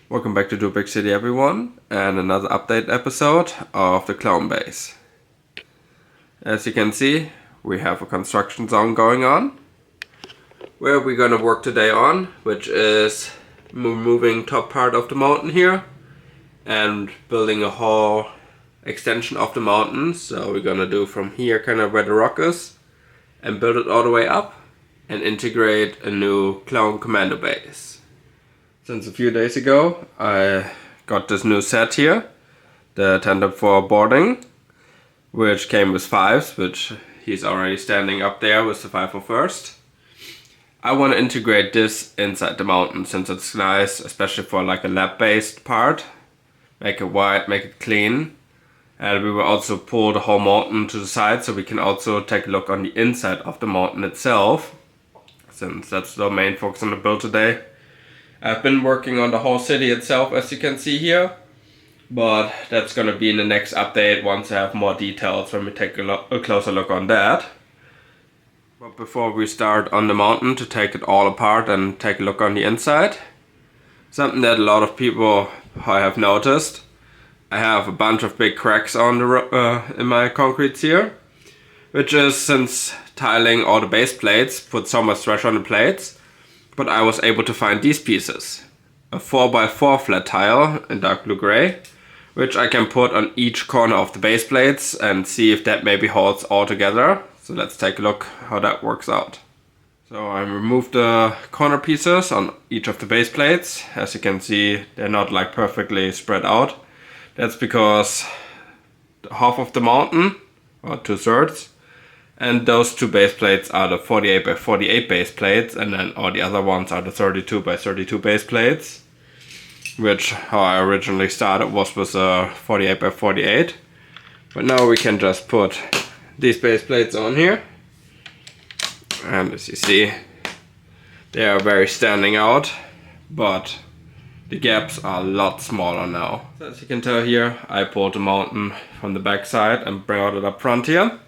Welcome back to Do Big City everyone, and another update episode of the clone base. As you can see, we have a construction zone going on, where we're gonna work today on, which is moving top part of the mountain here, and building a whole extension of the mountain. So we're gonna do from here kind of where the rock is, and build it all the way up, and integrate a new clone commando base. Since a few days ago, I got this new set here, the tandem for boarding, which came with 5s, which he's already standing up there with the 501st. I want to integrate this inside the mountain since it's nice, especially for like a lab-based part. Make it wide, make it clean. And we will also pull the whole mountain to the side so we can also take a look on the inside of the mountain itself, since that's the main focus on the build today. I've been working on the whole city itself, as you can see here, but that's gonna be in the next update once I have more details when we take a closer look on that. But before we start on the mountain to take it all apart and take a look on the inside, something that a lot of people have noticed, I have a bunch of big cracks on the in my concretes here, which is since tiling all the base plates put so much stress on the plates. But I was able to find these pieces. A 4x4 flat tile in dark blue gray, which I can put on each corner of the base plates and see if that maybe holds all together. So let's take a look how that works out. So I removed the corner pieces on each of the base plates. As you can see, they're not like perfectly spread out. That's because half of the mountain, or 2/3, and those 2 base plates are the 48x48 base plates, and then all the other ones are the 32x32 base plates, which how I originally started was with a 48x48. But now we can just put these base plates on here, and as you see, they are very standing out, but the gaps are a lot smaller now. So as you can tell here, I pulled the mountain from the back side and brought it up front here.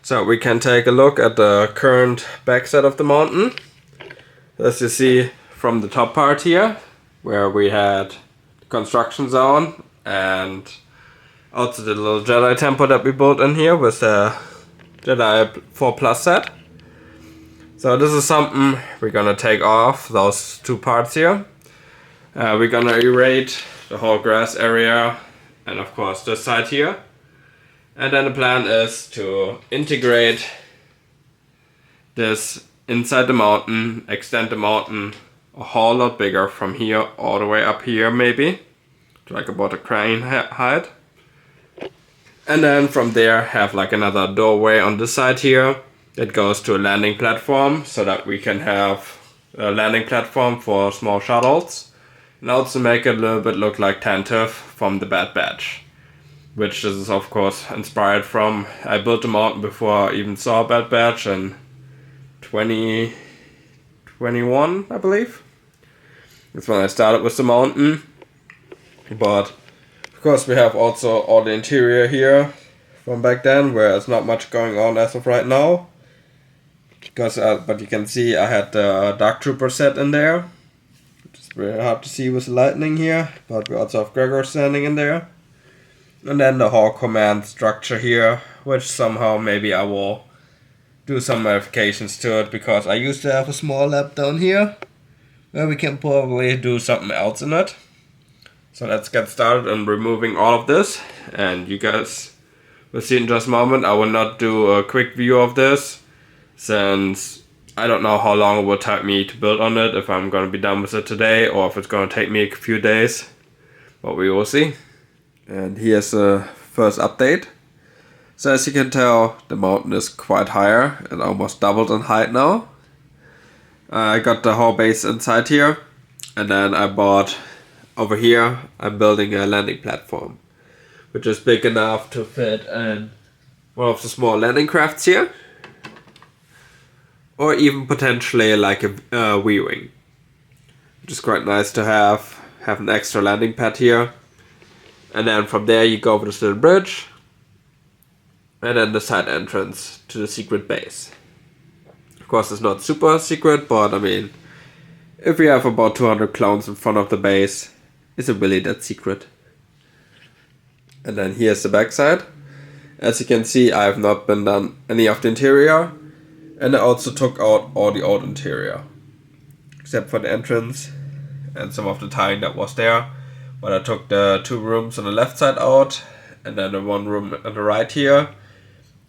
So we can take a look at the current backside of the mountain. As you see from the top part here, where we had the construction zone and also the little Jedi temple that we built in here with the Jedi 4+ set. So this is something we're gonna take off, those 2 parts here. We're gonna aerate the whole grass area and of course this side here. And then the plan is to integrate this inside the mountain, extend the mountain a whole lot bigger from here all the way up here maybe, to like about a crane height. And then from there have like another doorway on this side here that goes to a landing platform so that we can have a landing platform for small shuttles. And also make it a little bit look like Tantive from the Bad Batch. Which this is of course inspired from. I built the mountain before I even saw Bad Batch in 2021, I believe. That's when I started with the mountain. But of course we have also all the interior here from back then, where there's not much going on as of right now. Because, but you can see I had the Dark Trooper set in there. It's very hard to see with the lightning here, but we also have Gregor standing in there. And then the whole command structure here, which somehow maybe I will do some modifications to it, because I used to have a small lab down here where we can probably do something else in it. So let's get started on removing all of this, and you guys will see in just a moment. I will not do a quick view of this since I don't know how long it will take me to build on it, if I'm going to be done with it today or if it's going to take me a few days, but we will see. And here's the first update. So as you can tell, the mountain is quite higher. It almost doubled in height now. I got the whole base inside here. And then I bought, over here, I'm building a landing platform, which is big enough to fit in one of the small landing crafts here. Or even potentially like a V-wing. Which is quite nice to have an extra landing pad here. And then from there you go over this little bridge, and then the side entrance to the secret base. Of course it's not super secret, but I mean, if we have about 200 clones in front of the base, Is it really that secret? And then here's the back side. As you can see, I have not been done any of the interior, and I also took out all the old interior, except for the entrance and some of the tiling that was there. But I took the 2 rooms on the left side out, and then the 1 room on the right here,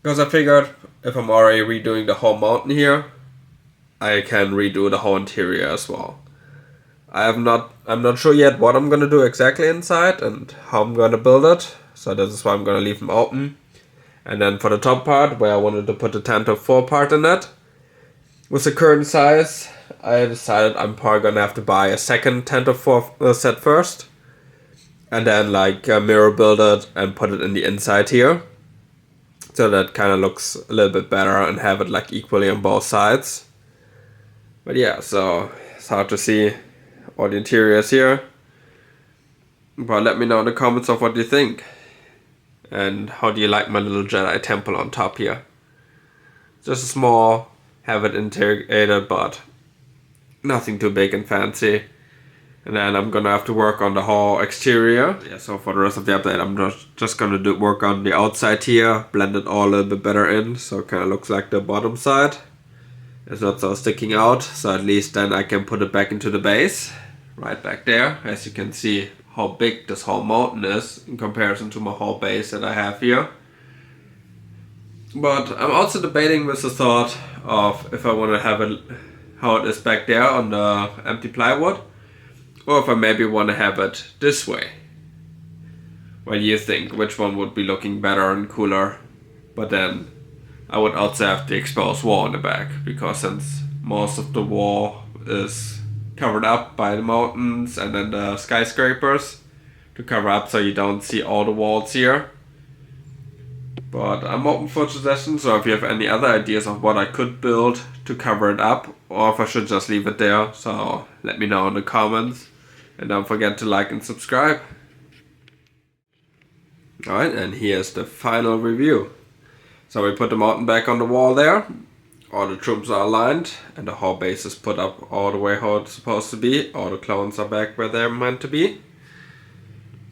because I figured if I'm already redoing the whole mountain here, I can redo the whole interior as well. I'm not sure yet what I'm gonna do exactly inside and how I'm gonna build it, so this is why I'm gonna leave them open. And then for the top part, where I wanted to put the 10-4 part in it, with the current size, I decided I'm probably gonna have to buy a second 10-4 set first, and then like mirror build it and put it in the inside here, so that kind of looks a little bit better and have it like equally on both sides. But yeah, so it's hard to see all the interiors here, but let me know in the comments of what you think. And how do you like my little Jedi temple on top here? Just a small, have it integrated, but nothing too big and fancy. And then I'm gonna have to work on the whole exterior. Yeah, so for the rest of the update, I'm just gonna work on the outside here, blend it all a little bit better in, so it kind of looks like the bottom side. It's not so sticking out, so at least then I can put it back into the base, right back there. As you can see how big this whole mountain is in comparison to my whole base that I have here. But I'm also debating with the thought of if I want to have it how it is back there on the empty plywood, or if I maybe want to have it this way. What do you think? Which one would be looking better and cooler? But then I would also have the exposed wall in the back, because since most of the wall is covered up by the mountains and then the skyscrapers to cover up so you don't see all the walls here. But I'm open for suggestions, so if you have any other ideas of what I could build to cover it up, or if I should just leave it there, so let me know in the comments. And don't forget to like and subscribe. Alright, and here's the final review. So we put the mountain back on the wall there. All the troops are aligned, and the whole base is put up all the way how it's supposed to be. All the clones are back where they're meant to be.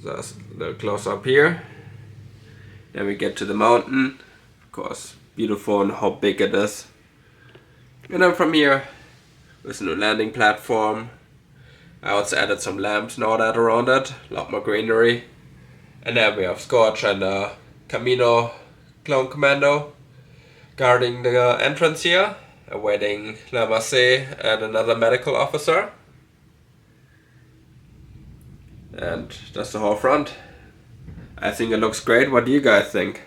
So that's a little close up here. Then we get to the mountain. Of course, beautiful and how big it is. And then from here, with a new landing platform. I also added some lamps and all that around it. A lot more greenery. And then we have Scorch and Camino clone commando guarding the entrance here, awaiting La Masse and another medical officer. And that's the whole front. I think it looks great. What do you guys think?